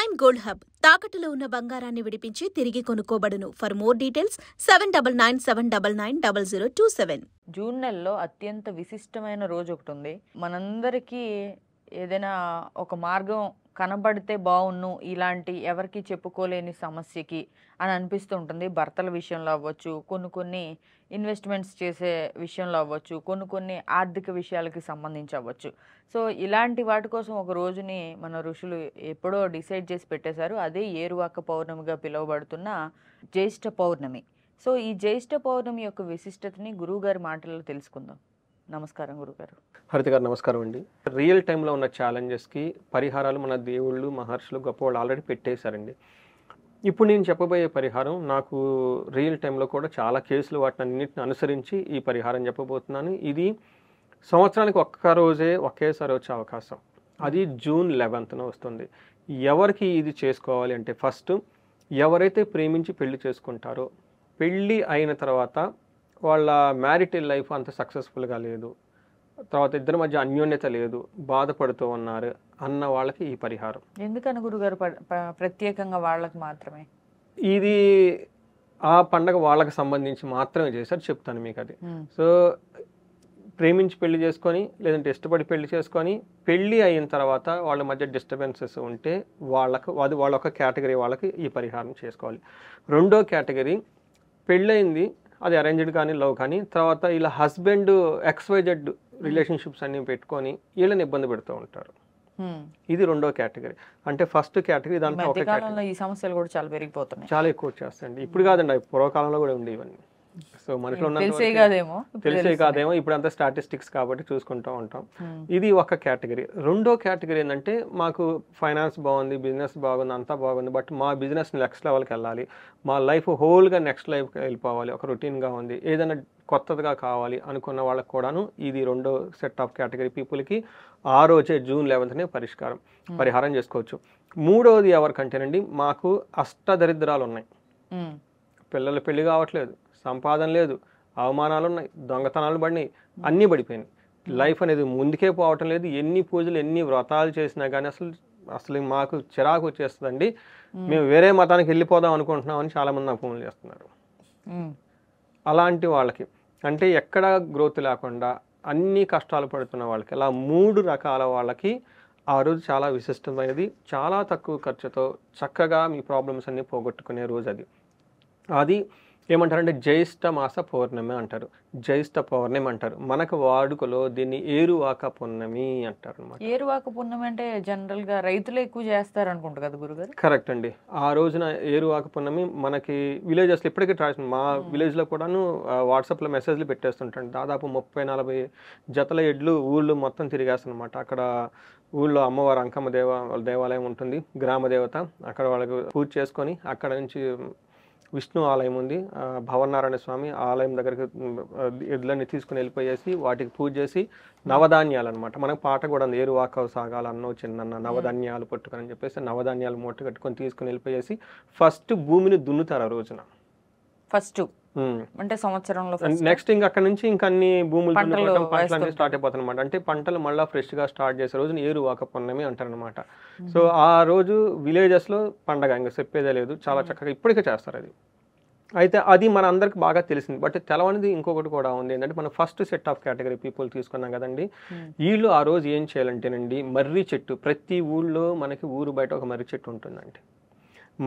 Prime gold hub తాకట్టులో ఉన్న బంగారాన్ని విడిపించి తిరిగి కొనుక్కోబడును. For more details 7997990027. జూన్ నెలలో అత్యంత విశిష్టమైన రోజు ఒకటి ఉంది. మనందరికీ ఏదైనా ఒక మార్గం కనబడితే బాగున్ను ఇలాంటి ఎవరికి చెప్పుకోలేని సమస్యకి అని అనిపిస్తూ ఉంటుంది. భర్తల విషయంలో అవ్వచ్చు, కొన్ని ఇన్వెస్ట్మెంట్స్ చేసే విషయంలో అవ్వచ్చు, కొన్ని ఆర్థిక విషయాలకి సంబంధించి అవ్వచ్చు. సో ఇలాంటి వాటి కోసం ఒక రోజుని మన ఋషులు ఎప్పుడో డిసైడ్ చేసి పెట్టేశారు. అదే ఏరువాక పౌర్ణమిగా పిలువబడుతున్న జ్యేష్ఠ పౌర్ణమి. సో ఈ జ్యేష్ఠ పౌర్ణమి యొక్క విశిష్టతని గురువుగారి మాటల్లో తెలుసుకుందాం. నమస్కారం గురుగారు. హరిత గారు నమస్కారం అండి. రియల్ టైంలో ఉన్న ఛాలెంజెస్కి పరిహారాలు మన దేవుళ్ళు, మహర్షులు, గొప్పవాళ్ళు ఆల్రెడీ పెట్టేశారండి. ఇప్పుడు నేను చెప్పబోయే పరిహారం నాకు రియల్ టైంలో కూడా చాలా కేసులు వాటిని అన్నింటిని అనుసరించి ఈ పరిహారం చెప్పబోతున్నాను. ఇది సంవత్సరానికి ఒక్క రోజే ఒకేసారి వచ్చే అవకాశం. అది జూన్ 11న వస్తుంది. ఎవరికి ఇది చేసుకోవాలి అంటే ఫస్ట్ ఎవరైతే ప్రేమించి పెళ్లి చేసుకుంటారో, పెళ్ళి అయిన తర్వాత వాళ్ళ మ్యారిటల్ లైఫ్ అంత సక్సెస్ఫుల్గా లేదు, తర్వాత ఇద్దరి మధ్య అన్యోన్యత లేదు, బాధపడుతూ ఉన్నారు అన్న వాళ్ళకి ఈ పరిహారం. ఎందుకని గురుగారు ప్రత్యేకంగా వాళ్ళకి మాత్రమే? ఇది ఆ పండగ వాళ్ళకి సంబంధించి మాత్రమే చేశారు, చెప్తాను మీకు అది. సో ప్రేమించి పెళ్లి చేసుకొని లేదంటే ఇష్టపడి పెళ్లి చేసుకొని పెళ్ళి అయిన తర్వాత వాళ్ళ మధ్య డిస్టర్బెన్సెస్ ఉంటే వాళ్ళకు అది వాళ్ళ ఒక కేటగిరీ వాళ్ళకి ఈ పరిహారం చేసుకోవాలి. రెండో కేటగిరీ పెళ్ళయింది, అది అరేంజ్డ్ కానీ లవ్ కానీ, తర్వాత ఇలా హస్బెండ్ XYZ రిలేషన్షిప్స్ అన్ని పెట్టుకొని వీళ్ళని ఇబ్బంది పెడుతూ ఉంటారు. ఇది రెండో కేటగిరీ. అంటే ఫస్ట్ కేటగిరీ దాంట్లో ఒక కేటగిరీ. ఈ సమస్యలు కూడా చాలా పెరిగిపోతున్నాయి, చాలా ఎక్కువ వచ్చేస్తాయండి. ఇప్పుడు కాదండి, పూర్వకాలంలో కూడా ఉండే ఇవన్నీ. సో మనలో తెలిసే కాదేమో ఇప్పుడు అంతా స్టాటిస్టిక్స్ కాబట్టి చూసుకుంటూ ఉంటాం. ఇది ఒక కేటగిరీ. రెండో కేటగిరీ ఏంటంటే మాకు ఫైనాన్స్ బాగుంది, బిజినెస్ బాగుంది, అంతా బాగుంది, బట్ మా బిజినెస్ నెక్స్ట్ లెవెల్కి వెళ్ళాలి, మా లైఫ్ హోల్గా నెక్స్ట్ లైఫ్కి వెళ్ళిపోవాలి, ఒక రొటీన్గా ఉంది, ఏదైనా కొత్తగా కావాలి అనుకున్న వాళ్ళకి కూడాను ఇది రెండో సెట్ ఆఫ్ కేటగిరీ పీపుల్కి ఆ రోజే జూన్ 11నే పరిహారం చేసుకోవచ్చు. మూడవది ఎవరికంటేనండి, మాకు అష్టదరిద్రాలు ఉన్నాయి, పిల్లలు పెళ్లి కావట్లేదు, సంపాదన లేదు, అవమానాలు ఉన్నాయి, దొంగతనాలు పడినాయి, అన్నీ పడిపోయినాయి, లైఫ్ అనేది ముందుకే పోవటం లేదు, ఎన్ని పూజలు ఎన్ని వ్రతాలు చేసినా కానీ అసలు మాకు చిరాకు వచ్చేస్తుందండి, మేము వేరే మతానికి వెళ్ళిపోదాం అనుకుంటున్నామని చాలామంది నాకు ఫోన్లు చేస్తున్నారు. అలాంటి వాళ్ళకి అంటే ఎక్కడ గ్రోత్ లేకుండా అన్ని కష్టాలు పడుతున్న వాళ్ళకి, అలా 3 రకాల వాళ్ళకి ఆ రోజు చాలా విశిష్టమైనది, చాలా తక్కువ ఖర్చుతో చక్కగా మీ ప్రాబ్లమ్స్ అన్ని పోగొట్టుకునే రోజు అది. అది ఏమంటారంటే జ్యేష్ఠ మాస పౌర్ణమి అంటారు, జ్యేష్ఠ పౌర్ణమి అంటారు. మనకు వాడుకలో దీన్ని ఏరువాక పున్నమి అంటారు అనమాట. ఏరువాక పున్నమి అంటే జనరల్ గా రైతులు ఎక్కువ చేస్తారు అనుకుంటా కదా గురుగారు? కరెక్ట్ అండి. ఆ రోజున ఏరువాక పున్నమి మనకి విలేజెస్లో ఇప్పటికీ ట్రాడిషన్, మా విలేజ్లో కూడాను వాట్సాప్లో మెసేజ్లు పెట్టేస్తుంటాను. దాదాపు 30-40 జతల ఎడ్లు ఊళ్ళో మొత్తం తిరిగేస్తాను అనమాట. అక్కడ ఊళ్ళో అమ్మవారు అంకమ్మ దేవాలయం ఉంటుంది, గ్రామ దేవత, అక్కడ వాళ్ళకి పూజ చేసుకొని అక్కడ నుంచి విష్ణు ఆలయం ఉంది, భవనారాయణ స్వామి ఆలయం దగ్గరికి ఎడ్లన్నీ తీసుకుని వెళ్ళిపోయేసి వాటికి పూజ చేసి నవధాన్యాలు అనమాట. మనకు పాట కూడా ఉంది, ఏరువాక సాగాలన్నో చిన్న నవధాన్యాలు పట్టుకొని అని చెప్పేసి నవధాన్యాలు మూట కట్టుకొని తీసుకుని వెళ్ళిపోయేసి ఫస్ట్ భూమిని దున్నుతారు ఆ రోజున. ఫస్ట్ అంటే సంవత్సరంలో నెక్స్ట్ ఇంకా అక్కడ నుంచి ఇంకా అన్ని భూములు దున్నుకోవడం, పంటలన్నీ స్టార్ట్ అయిపోతాయి అనమాట. అంటే పంటలు మళ్ళీ ఫ్రెష్గా స్టార్ట్ చేసే రోజున ఏరువాక పున్నమి అంటారు అనమాట. సో ఆ రోజు విలేజెస్లో పండగ ఇంకా చెప్పేదే లేదు, చాలా చక్కగా ఇప్పటికే చేస్తారు అది. అయితే అది మన అందరికి బాగా తెలిసింది. బట్ తెలవనిది ఇంకొకటి కూడా ఉంది, ఏంటంటే మనం first set of category people తీసుకున్నాం కదండి. వీళ్ళు ఆ రోజు ఏం చేయాలంటేనండి, మర్రి చెట్టు, ప్రతి ఊళ్ళో మనకి ఊరు బయట ఒక మర్రి చెట్టు ఉంటుందండి.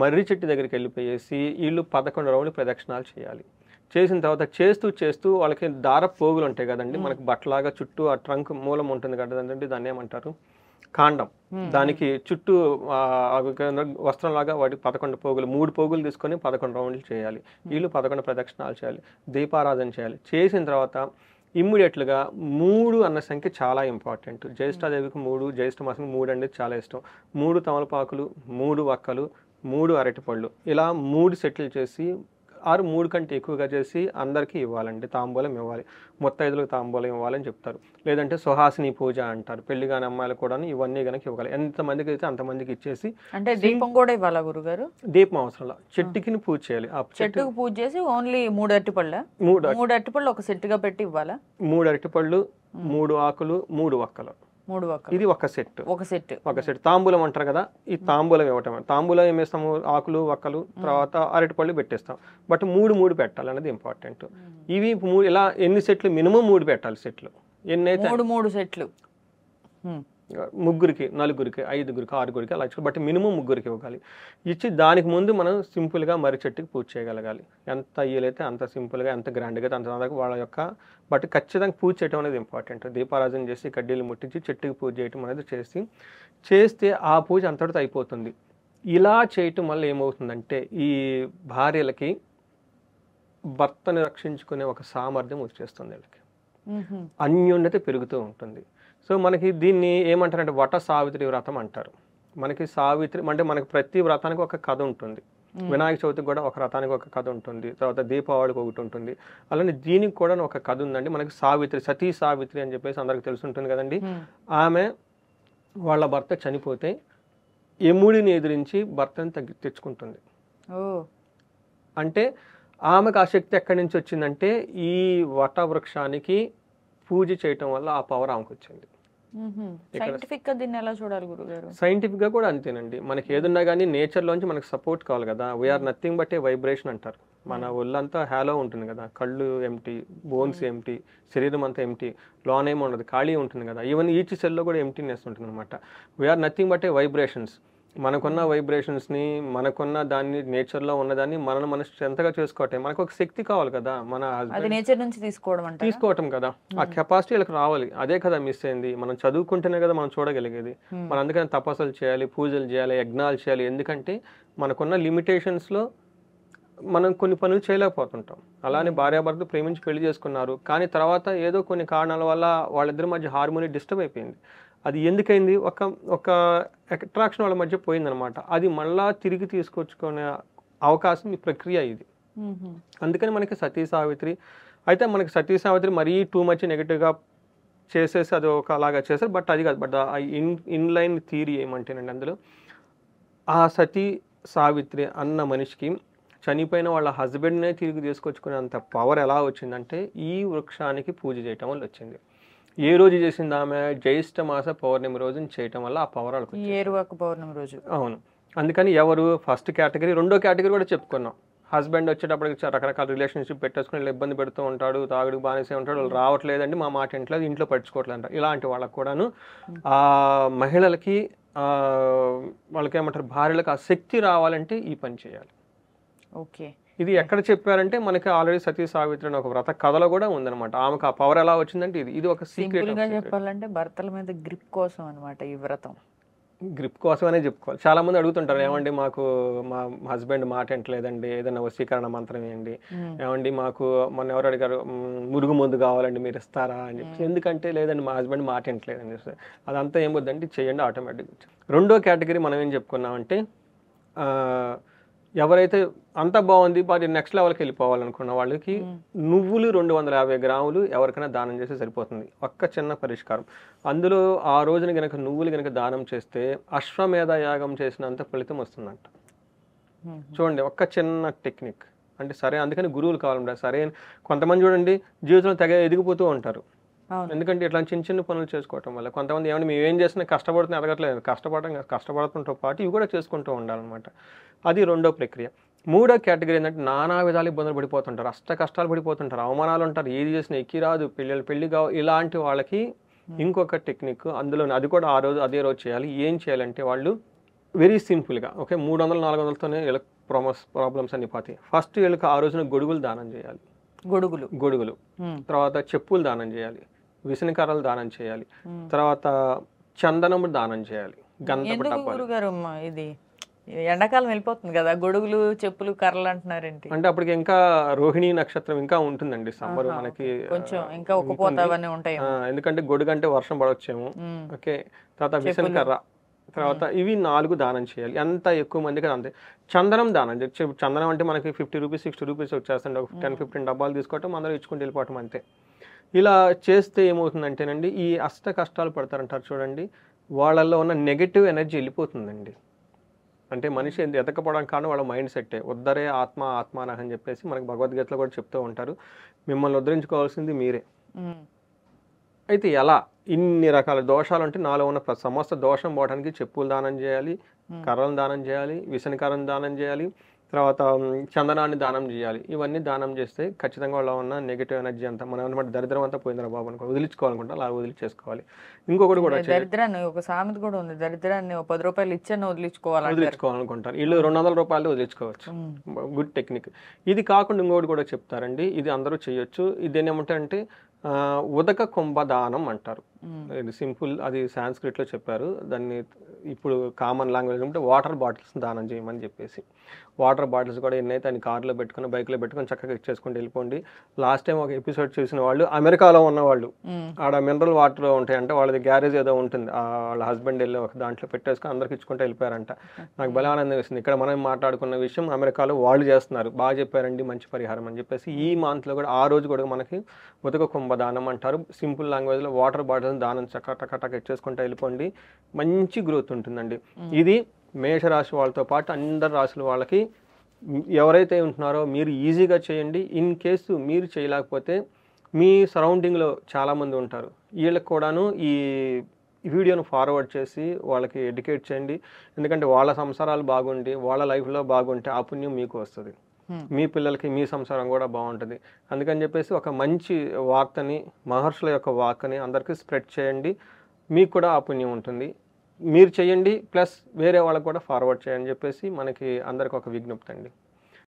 మర్రి చెట్టు దగ్గరికి వెళ్ళిపోయేసి వీళ్ళు 11 రౌండ్లు ప్రదక్షిణాలు చేయాలి. చేసిన తర్వాత చేస్తూ వాళ్ళకి దార పోగులు ఉంటాయి కదండి, మనకి బట్టలాగా చుట్టూ ఆ ట్రంక్ మూలం ఉంటుంది కదండి, దాన్ని ఏమంటారు, కాండం, దానికి చుట్టూ వస్త్రంలాగా వాటి 11 పోగులు, 3 పోగులు తీసుకొని 11 రౌండ్లు చేయాలి. వీళ్ళు 11 ప్రదక్షిణాలు చేయాలి, దీపారాధన చేయాలి. చేసిన తర్వాత ఇమ్మీడియట్లుగా 3 అన్న సంఖ్య చాలా ఇంపార్టెంట్. జ్యేష్ఠాదేవికి 3, జ్యేష్ఠ మాసం 3 అనేది చాలా ఇష్టం. 3 తమలపాకులు, 3 వక్కలు, 3 అరటిపళ్ళు, ఇలా 3 సెటిల్ చేసి 3 కంటే ఎక్కువగా చేసి అందరికీ ఇవ్వాలండి, తాంబూలం ఇవ్వాలి, ముత్తైదులకు తాంబూలం ఇవ్వాలని చెప్తారు. లేదంటే సుహాసిని పూజ అంటారు, పెళ్లి కాని అమ్మాయిలు కూడా ఇవన్నీ కనుక ఇవ్వాలి. ఎంతమందికి అయితే అంతమందికి ఇచ్చేసి. అంటే దీపం కూడా ఇవ్వాలా గురుగారు? దీపం అవసరం, చెట్టుకి పూజ చేయాలి. ఆ చెట్టుకు పూజ చేసి ఓన్లీ 3 అరటిపళ్ళ, 3 అరటిపళ్ళు ఒక సెట్ గా పెట్టి ఇవ్వాలా? 3 అరటిపళ్ళు, 3 ఆకులు, 3 వక్కలు, 3 వక్కలు ఇది ఒక సెట్. ఒక సెట్ తాంబూలం అంటారు కదా, ఈ తాంబూలం ఇవ్వటం. తాంబూలం ఏం వేస్తాము, ఆకులు వక్కలు తర్వాత అరటిపళ్ళు పెట్టేస్తాం. బట్ 3 పెట్టాలి అనేది ఇంపార్టెంట్. ఇవి ఇలా ఎన్ని సెట్లు, మినిమం 3 పెట్టాలి సెట్లు. ఎన్నైతే 3 సెట్లు, ముగ్గురికి, నలుగురికి, 5గురికి, 6గురికి అలా ఇచ్చి, బట్ మినిమం 3గురికి ఇవ్వాలి. ఇచ్చి దానికి ముందు మనం సింపుల్గా మర్రి చెట్టుకి పూజ చేయగలగాలి. ఎంత అయ్యలైతే అంత సింపుల్గా, ఎంత గ్రాండ్గా అంత వాళ్ళ యొక్క, బట్ ఖచ్చితంగా పూజ చేయడం అనేది ఇంపార్టెంట్. దీపారాధన చేసి కడ్డీలు ముట్టించి చెట్టుకి పూజ చేయటం అనేది చేస్తే ఆ పూజ అంతటితో అయిపోతుంది. ఇలా చేయటం వల్ల ఏమవుతుందంటే ఈ భార్యలకి భర్తని రక్షించుకునే ఒక సామర్థ్యం వచ్చేస్తుంది. వీళ్ళకి అన్యోన్యత పెరుగుతూ ఉంటుంది. సో మనకి దీన్ని ఏమంటారంటే వట సావిత్రి వ్రతం అంటారు. మనకి సావిత్రి అంటే మనకి ప్రతి వ్రతానికి ఒక కథ ఉంటుంది. వినాయక చవితికి కూడా ఒక వ్రతానికి ఒక కథ ఉంటుంది, తర్వాత దీపావళికి ఒకటి ఉంటుంది. అలానే దీనికి కూడా ఒక కథ ఉందండి. మనకి సావిత్రి, సతీ సావిత్రి అని చెప్పేసి అందరికి తెలుసుంటుంది కదండి. ఆమె వాళ్ళ భర్త చనిపోతే యముడిని ఎదిరించి భర్తని తెచ్చుకుంటుంది. అంటే ఆమెకు ఆ శక్తి ఎక్కడి నుంచి వచ్చిందంటే ఈ వట వృక్షానికి పూజ చేయటం వల్ల ఆ పవర్ ఆమెకు వచ్చింది. సైంటిఫిక్ గా దీన్ని ఎలా చూడాలి గురుగారు? సైంటిఫిక్ గా కూడా అంతేనండి. మనకి ఏదున్నా కానీ నేచర్ లోంచి మనకి సపోర్ట్ కావాలి కదా. We are nothing but a vibration అంటారు. మన ఒళ్ళంతా హ్యాలో ఉంటుంది కదా, కళ్ళు ఎంటీ, బోన్స్ ఎంటీ, శరీరం అంతా ఎంటీ, లోనేమో ఉండదు, ఖాళీ ఉంటుంది కదా. ఈవెన్ ఈచ్ సెల్లో కూడా ఎంటీనెస్ ఉంటుంది అనమాట. We are nothing but a vibrations. మనకున్న వైబ్రేషన్స్ని, మనకున్న దాన్ని, నేచర్లో ఉన్నదాన్ని మన స్ట్రెంత్గా చేసుకోవటం. మనకు ఒక శక్తి కావాలి కదా, మన నేచర్ నుంచి తీసుకోవటం కదా. ఆ కెపాసిటీ వీళ్ళకి రావాలి. అదే కదా మిస్ అయింది. మనం చదువుకుంటేనే కదా మనం చూడగలిగేది. మనం అందుకని తపస్సులు చేయాలి, పూజలు చేయాలి, యజ్ఞాలు చేయాలి. ఎందుకంటే మనకున్న లిమిటేషన్స్లో మనం కొన్ని పనులు చేయలేకపోతుంటాం. అలానే భార్యాభర్తలు ప్రేమించి పెళ్లి చేసుకున్నారు, కానీ తర్వాత ఏదో కొన్ని కారణాల వల్ల వాళ్ళిద్దరి మధ్య హార్మోని డిస్టర్బ్ అయిపోయింది. అది ఎందుకైంది? ఒక అట్రాక్షన్ వాళ్ళ మధ్య పోయిందనమాట. అది మళ్ళా తిరిగి తీసుకొచ్చుకునే అవకాశం ఈ ప్రక్రియ ఇది. అందుకని మనకి సతీ సావిత్రి. అయితే మనకి సతీ సావిత్రి మరీ టూ మచ్ నెగిటివ్గా చేసేసి అది ఒక అలాగా చేశారు. బట్ అది కాదు. బట్ ఇన్లైన్ థియరీ ఏమంటేనండి, అందులో ఆ సతీ సావిత్రి అన్న మనిషికి చనిపోయిన వాళ్ళ హస్బెండ్నే తిరిగి తీసుకొచ్చుకునేంత పవర్ ఎలా వచ్చిందంటే ఈ వృక్షానికి పూజ చేయటం వల్ల వచ్చింది. ఏ రోజు చేసింది ఆమె? జ్యేష్ఠ మాస పౌర్ణమి రోజున చేయటం వల్ల ఆ పవర్ వాళ్ళకి పౌర్ణమి రోజు. అవును. అందుకని ఎవరు ఫస్ట్ కేటగిరీ, రెండో కేటగిరీ కూడా చెప్పుకున్నాం. హస్బెండ్ వచ్చేటప్పటికి రకరకాల రిలేషన్షిప్ పెట్టేసుకుని ఇబ్బంది పెడుతూ ఉంటాడు, తాగుడు బానిసే ఉంటాడు, వాళ్ళు రావట్లేదండి, మా మాట ఇంట్లేదు, ఇంట్లో పట్టించుకోవట్లేదు అంటారు. ఇలాంటి వాళ్ళకు కూడాను ఆ మహిళలకి వాళ్ళకి ఏమంటారు, భార్యలకు ఆ శక్తి రావాలంటే ఈ పని చేయాలి. ఓకే. ఇది ఎక్కడ చెప్పారంటే మనకి ఆల్రెడీ సతీ సావిత్రి అని ఒక వ్రత కథలో కూడా ఉందన్నమాట. ఆమెకు ఆ పవర్ ఎలా వచ్చిందంటే ఇది ఒక సీక్రెట్. చెప్పాలంటే భర్తల మీద గ్రిప్ కోసం అన్నమాట ఈ వ్రతం. గ్రిప్ కోసమనే చెప్పుకోవాలి. చాలా మంది అడుగుతుంటారు, ఏమండి మాకు మా హస్బెండ్ మాట ఎంటలేదండి, ఏదైనా వశీకరణ మంత్రం ఏంటి, ఏమండి మాకు మొన్న ఎవరు అడిగారు మురుగు ముందు కావాలండి మీరు ఇస్తారా అని చెప్పి. ఎందుకంటే లేదండి మా హస్బెండ్ మాట ఎంటలేదండి. అదంతా ఏం వద్దండి, చేయండి ఆటోమేటిక్. రెండో కేటగిరీ మనం ఏం చెప్పుకున్నామంటే ఎవరైతే అంతా బాగుంది బట్ నెక్స్ట్ లెవెల్కి వెళ్ళిపోవాలనుకున్న వాళ్ళకి నువ్వులు 250 గ్రాములు ఎవరికైనా దానం చేస్తే సరిపోతుంది. ఒక్క చిన్న పరిష్కారం. అందులో ఆ రోజున గనక నువ్వులు గనక దానం చేస్తే అశ్వమేధ యాగం చేసినంత ఫలితం వస్తుందంట. చూడండి, ఒక్క చిన్న టెక్నిక్. అంటే సరే, అందుకని గురువులు కావాలంటే సరే. కొంతమంది చూడండి జీవితంలో తెగ ఎదిగిపోతూ ఉంటారు. ఎందుకంటే ఇట్లా చిన్న చిన్న పనులు చేసుకోవటం వల్ల. కొంతమంది ఏమంటే మేము ఏం చేసినా కష్టపడుతున్నా ఎదగట్లేదు, కష్టపడటంతో పాటు ఇవి కూడా చేసుకుంటూ ఉండాలన్నమాట. అది రెండో ప్రక్రియ. మూడో కేటగిరీ ఏంటంటే నానా విధాలు ఇబ్బందులు పడిపోతుంటారు, అష్ట కష్టాలు పడిపోతుంటారు, అవమానాలు ఉంటారు, ఏది చేసినా ఎక్కి రాదు, పెళ్ళి కావు. ఇలాంటి వాళ్ళకి ఇంకొక టెక్నిక్ అందులో, అది కూడా అదే రోజు చేయాలి. ఏం చేయాలంటే వాళ్ళు వెరీ సింపుల్గా 300-400తోనే వీళ్ళకి ప్రాబ్లమ్స్ అన్ని పోతాయి. ఫస్ట్ వీళ్ళకి ఆ రోజున గొడుగులు దానం చేయాలి. గొడుగులు తర్వాత చెప్పులు దానం చేయాలి, విసనకర్రలు దానం చేయాలి, తర్వాత చందనము దానం చేయాలి. గంధపు డబ్బాలు. ఇది ఎండాకాలం వెళ్ళిపోతుంది కదా, గొడుగులు చెప్పులు కర్రలు అంటున్నారేంటి? అంటే అప్పటికి ఇంకా రోహిణి నక్షత్రం ఇంకా ఉంటుందండి. సమ్మర్ మనకి కొంచెం ఇంకా ఉక్కపోతావన్నీ ఉంటాయి. ఎందుకంటే గొడుగు అంటే వర్షం పడవచ్చేమో. ఓకే. తర్వాత విసనకర్ర, తర్వాత ఇవి 4 దానం చేయాలి. ఎంత ఎక్కువ మందికి అంతే. చందనం దానం. చందనం అంటే మనకి 50 రూపీస్ 60 రూపీస్ వచ్చేస్తుంది. ఒక 10-15 డబ్బాలు తీసుకోవటం, అందరూ ఇచ్చుకుంటూ వెళ్ళిపోవటం అంతే. ఇలా చేస్తే ఏమవుతుందంటేనండి, ఈ అష్ట కష్టాలు పడతారంటారు చూడండి, వాళ్ళల్లో ఉన్న నెగటివ్ ఎనర్జీ వెళ్ళిపోతుందండి. అంటే మనిషి ఎదకపోవడానికి కారణం వాళ్ళ మైండ్ సెట్టే. ఉద్ధరే ఆత్మానహ అని చెప్పేసి మనకి భగవద్గీతలో కూడా చెప్తూ ఉంటారు. మిమ్మల్ని ఉద్ధరించుకోవాల్సింది మీరే. అయితే ఎలా ఇన్ని రకాల దోషాలు అంటే నాలో ఉన్న సమస్త దోషం పోవడానికి చెప్పులు దానం చేయాలి, కర్రలను దానం చేయాలి, విసనకర్రను దానం చేయాలి, తర్వాత చందనాన్ని దానం చేయాలి. ఇవన్నీ దానం చేస్తే ఖచ్చితంగా వాళ్ళ ఉన్న నెగిటివ్ ఎనర్జీ అంతా మనం అనమాట దరిద్రం అంతా పోయిందిరా బాబు అనుకో వదిలించుకోవాలనుకుంటా అలా వదిలించేసుకోవాలి. ఇంకొకటి కూడా దరిద్రాన్ని ఒక సామెత కూడా ఉంది, దరిద్రాన్ని 10 రూపాయలు ఇచ్చాను వదిలించుకోవాలనుకుంటారు. వీళ్ళు 200 రూపాయలు వదిలించుకోవచ్చు. Good technique. ఇది కాకుండా ఇంకొకటి కూడా చెప్తారండి, ఇది అందరూ చేయొచ్చు. ఇది ఏమంటే ఉదక కుంభదానం అంటారు. ఇది సింపుల్, అది సాంస్క్రిట్లో చెప్పారు. దాన్ని ఇప్పుడు కామన్ లాంగ్వేజ్ అంటే వాటర్ బాటిల్స్ దానం చేయమని చెప్పేసి. వాటర్ బాటిల్స్ కూడా ఎన్నైతే అని కార్లో పెట్టుకుని బైక్లో పెట్టుకుని చక్కగా ఇచ్చేసుకుంటూ వెళ్ళిపోండి. లాస్ట్ టైం ఒక ఎపిసోడ్ చూసిన వాళ్ళు అమెరికాలో ఉన్నవాళ్ళు ఆడ మినరల్ వాటర్ ఉంటాయంటే వాళ్ళది గ్యారేజ్ ఏదో ఉంటుంది, వాళ్ళ హస్బెండ్ వెళ్ళి ఒక దాంట్లో పెట్టేసుకుని అందరికి ఇచ్చుకుంటూ వెళ్ళిపోయారంట. నాకు భలే ఆనందం వేసింది. ఇక్కడ మనం మాట్లాడుకున్న విషయం అమెరికాలో వాళ్ళు చేస్తున్నారు. బాగా చెప్పారండి, మంచి పరిహారం అని చెప్పేసి. ఈ మంత్లో కూడా ఆ రోజు కూడా మనకి ఉదక కుంభదానం అంటారు. సింపుల్ లాంగ్వేజ్లో వాటర్ బాటిల్స్ దానం టక ఇచ్చేసుకుంటూ వెళ్ళిపోండి, మంచి గ్రోత్ ఉంటుందండి. ఇది మేషరాశి వాళ్ళతో పాటు అందరి రాశుల వాళ్ళకి ఎవరైతే ఉంటున్నారో మీరు ఈజీగా చేయండి. ఇన్ కేసు మీరు చేయలేకపోతే మీ సరౌండింగ్లో చాలామంది ఉంటారు, వీళ్ళకి కూడాను ఈ వీడియోను ఫార్వర్డ్ చేసి వాళ్ళకి ఎడ్యుకేట్ చేయండి. ఎందుకంటే వాళ్ళ సంసారాలు బాగుండి వాళ్ళ లైఫ్లో బాగుంటే ఆ పుణ్యం మీకు వస్తుంది, మీ పిల్లలకి మీ సంసారం కూడా బాగుంటుంది. అందుకని చెప్పేసి ఒక మంచి వార్తని, మహర్షుల యొక్క వాక్ని అందరికీ స్ప్రెడ్ చేయండి, మీకు కూడా ఆ పుణ్యం ఉంటుంది. మీరు చేయండి ప్లస్ వేరే వాళ్ళకు కూడా ఫార్వర్డ్ చేయండి చెప్పేసి మనకి అందరికి ఒక విజ్ఞప్తి అండి.